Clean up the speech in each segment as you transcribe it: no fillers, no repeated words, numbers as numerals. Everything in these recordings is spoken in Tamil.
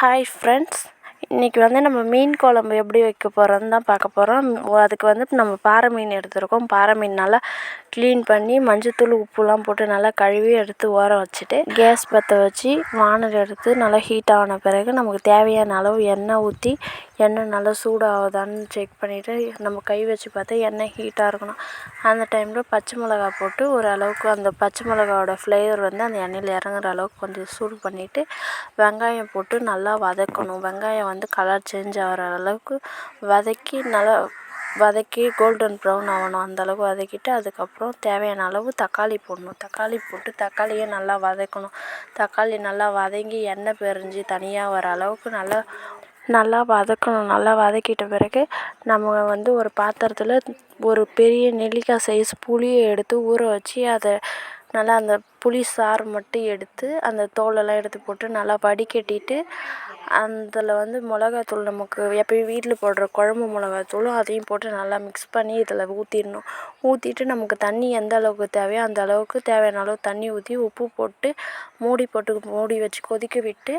ஹாய் ஃப்ரெண்ட்ஸ், இன்றைக்கி நம்ம மீன் குழம்பு எப்படி வைக்க போகிறோன்னு தான் பார்க்க போகிறோம். அதுக்கு நம்ம பாறை மீன் எடுத்துருக்கோம். பாறை மீன் நல்லா க்ளீன் பண்ணி மஞ்சத்தூள் உப்புலாம் போட்டு நல்லா கழுவி எடுத்து ஊற வச்சுட்டு கேஸ் பற்ற வச்சு வானல் எடுத்து நல்லா ஹீட் ஆன பிறகு நமக்கு தேவையான அளவு எண்ணெய் ஊற்றி எண்ணெய் நல்லா சூடாகுதான்னு செக் பண்ணிவிட்டு நம்ம கை வச்சு பார்த்தா எண்ணெய் ஹீட்டாக இருக்கணும். அந்த டைமில் பச்சை மிளகா போட்டு ஓரளவுக்கு அந்த பச்சை மிளகாவோட ஃப்ளேவர் அந்த எண்ணெயில் இறங்குற அளவுக்கு கொஞ்சம் சூடு பண்ணிவிட்டு வெங்காயம் போட்டு நல்லா வதக்கணும். வெங்காயம் கலர் சேஞ்ச் ஆகிற அளவுக்கு வதக்கி கோல்டன் ப்ரௌன் ஆகணும். அந்தளவுக்கு வதக்கிட்டு அதுக்கப்புறம் தேவையான அளவு தக்காளி போடணும். தக்காளி போட்டு தக்காளியை நல்லா வதக்கணும். தக்காளி நல்லா வதங்கி எண்ணெய் பிரிஞ்சு தனியாக வர அளவுக்கு நல்லா வதக்கணும். நல்லா வதக்கிட்ட பிறகு நம்ம ஒரு பாத்திரத்தில் ஒரு பெரிய நெல்லிக்காய் சைஸ் புளியை எடுத்து ஊற வச்சு அதை நல்லா அந்த புளி சாறு மட்டும் எடுத்து அந்த தோலெல்லாம் எடுத்து போட்டு நல்லா வடிகட்டிட்டு அதில் மிளகாத்தூள் நமக்கு எப்போயும் வீட்டில் போடுற குழம்பு மிளகாத்தூளும் அதையும் போட்டு நல்லா மிக்ஸ் பண்ணி இதில் ஊற்றிடணும். ஊற்றிட்டு நமக்கு தண்ணி எந்த அளவுக்கு தேவையோ அந்த அளவுக்கு தேவையான அளவு தண்ணி ஊற்றி உப்பு போட்டு மூடி வச்சு கொதிக்க விட்டு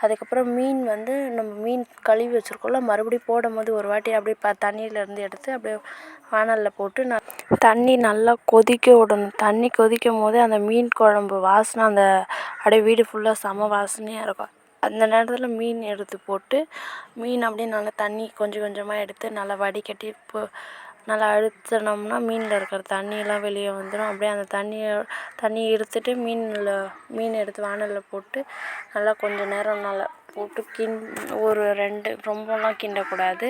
அதுக்கப்புறம் மீன் நம்ம மீன் கழுவி வச்சுருக்கோம்ல மறுபடியும் போடும்போது ஒரு வாட்டி அப்படியே தண்ணியிலேருந்து எடுத்து அப்படியே வானலில் போட்டு தண்ணி நல்லா கொதிக்க விடணும். தண்ணி கொதிக்கும் போது அந்த மீன் குழம்பு வாசனை அப்படியே வீடு ஃபுல்லாக செம வாசனையாக இருக்கும். அந்த நேரத்தில் மீன் எடுத்து போட்டு மீன் அப்படியே நல்லா தண்ணி கொஞ்சம் கொஞ்சமாக எடுத்து நல்லா வடிகட்டி நல்லா அழுத்தினோம்னா மீனில் இருக்கிற தண்ணியெல்லாம் வெளியே வந்துடும். அப்படியே அந்த தண்ணியை எடுத்துட்டு மீன் எடுத்து வானலில் போட்டு நல்லா கொஞ்சம் நேரம் நல்லா போட்டு ஒரு ரொம்பலாம் கிண்டக்கூடாது.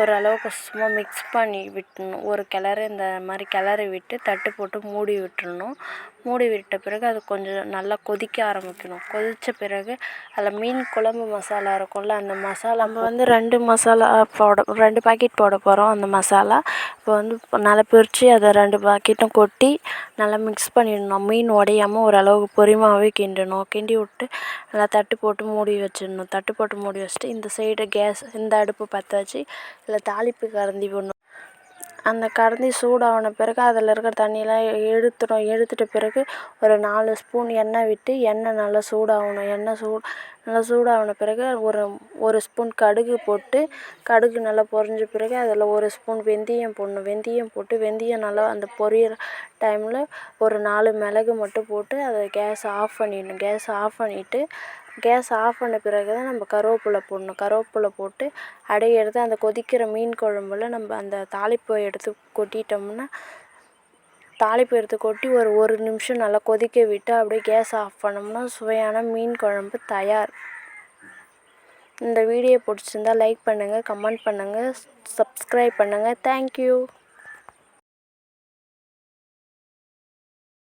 ஓரளவுக்கு சும்மா மிக்ஸ் பண்ணி விட்டுணும். ஒரு கிளறு இந்த மாதிரி கிளறி விட்டு தட்டு போட்டு மூடி விட்டுறணும். மூடி விட்ட பிறகு அது கொஞ்சம் நல்லா கொதிக்க ஆரம்பிக்கணும். கொதித்த பிறகு அதில் மீன் குழம்பு மசாலா இருக்கும்ல, அந்த மசாலா நம்ம 2 பாக்கெட் போட போகிறோம். அந்த மசாலா இப்போ நல்லா பிரித்து அதை 2 பாக்கெட்டும் கொட்டி நல்லா மிக்ஸ் பண்ணிடணும். மீன் உடையாமல் ஓரளவுக்கு பொரியமாகவே கிண்டணும். கிண்டி விட்டு நல்லா தட்டு போட்டு மூடி வச்சிடணும். தட்டு போட்டு மூடி வச்சுட்டு இந்த சைடு இந்த அடுப்பு பற்ற வச்சு இதில் தாளிப்பு கரண்டி போடணும். அந்த கரண்டி சூடான பிறகு அதில் இருக்கிற தண்ணியெல்லாம் எடுத்துட்ட பிறகு ஒரு 4 ஸ்பூன் எண்ணெய் விட்டு எண்ணெய் நல்லா சூடாகணும். நல்லா சூடான பிறகு ஒரு ஸ்பூன் கடுகு போட்டு கடுகு நல்லா பொரிஞ்ச பிறகு அதில் 1 ஸ்பூன் வெந்தயம் போடணும். வெந்தயம் போட்டு வெந்தயம் நல்லா அந்த பொரியிற டைமில் ஒரு 4 மிளகு மட்டும் போட்டு அதை கேஸை ஆஃப் பண்ணிடணும். கேஸ் ஆஃப் பண்ண பிறகு தான் நம்ம கருவேப்பிலை போடணும். கருவேப்பிலை போட்டு அப்படியே எடுத்து அந்த கொதிக்கிற மீன் குழம்புல நம்ம அந்த தாளிப்பை எடுத்து கொட்டிட்டோம்னா ஒரு நிமிஷம் நல்லா கொதிக்க விட்டு அப்படியே கேஸ் ஆஃப் பண்ணோம்னா சுவையான மீன் குழம்பு தயார். இந்த வீடியோ பிடிச்சிருந்தா லைக் பண்ணுங்கள், கமெண்ட் பண்ணுங்கள், சப்ஸ்கிரைப் பண்ணுங்கள். தேங்க்யூ.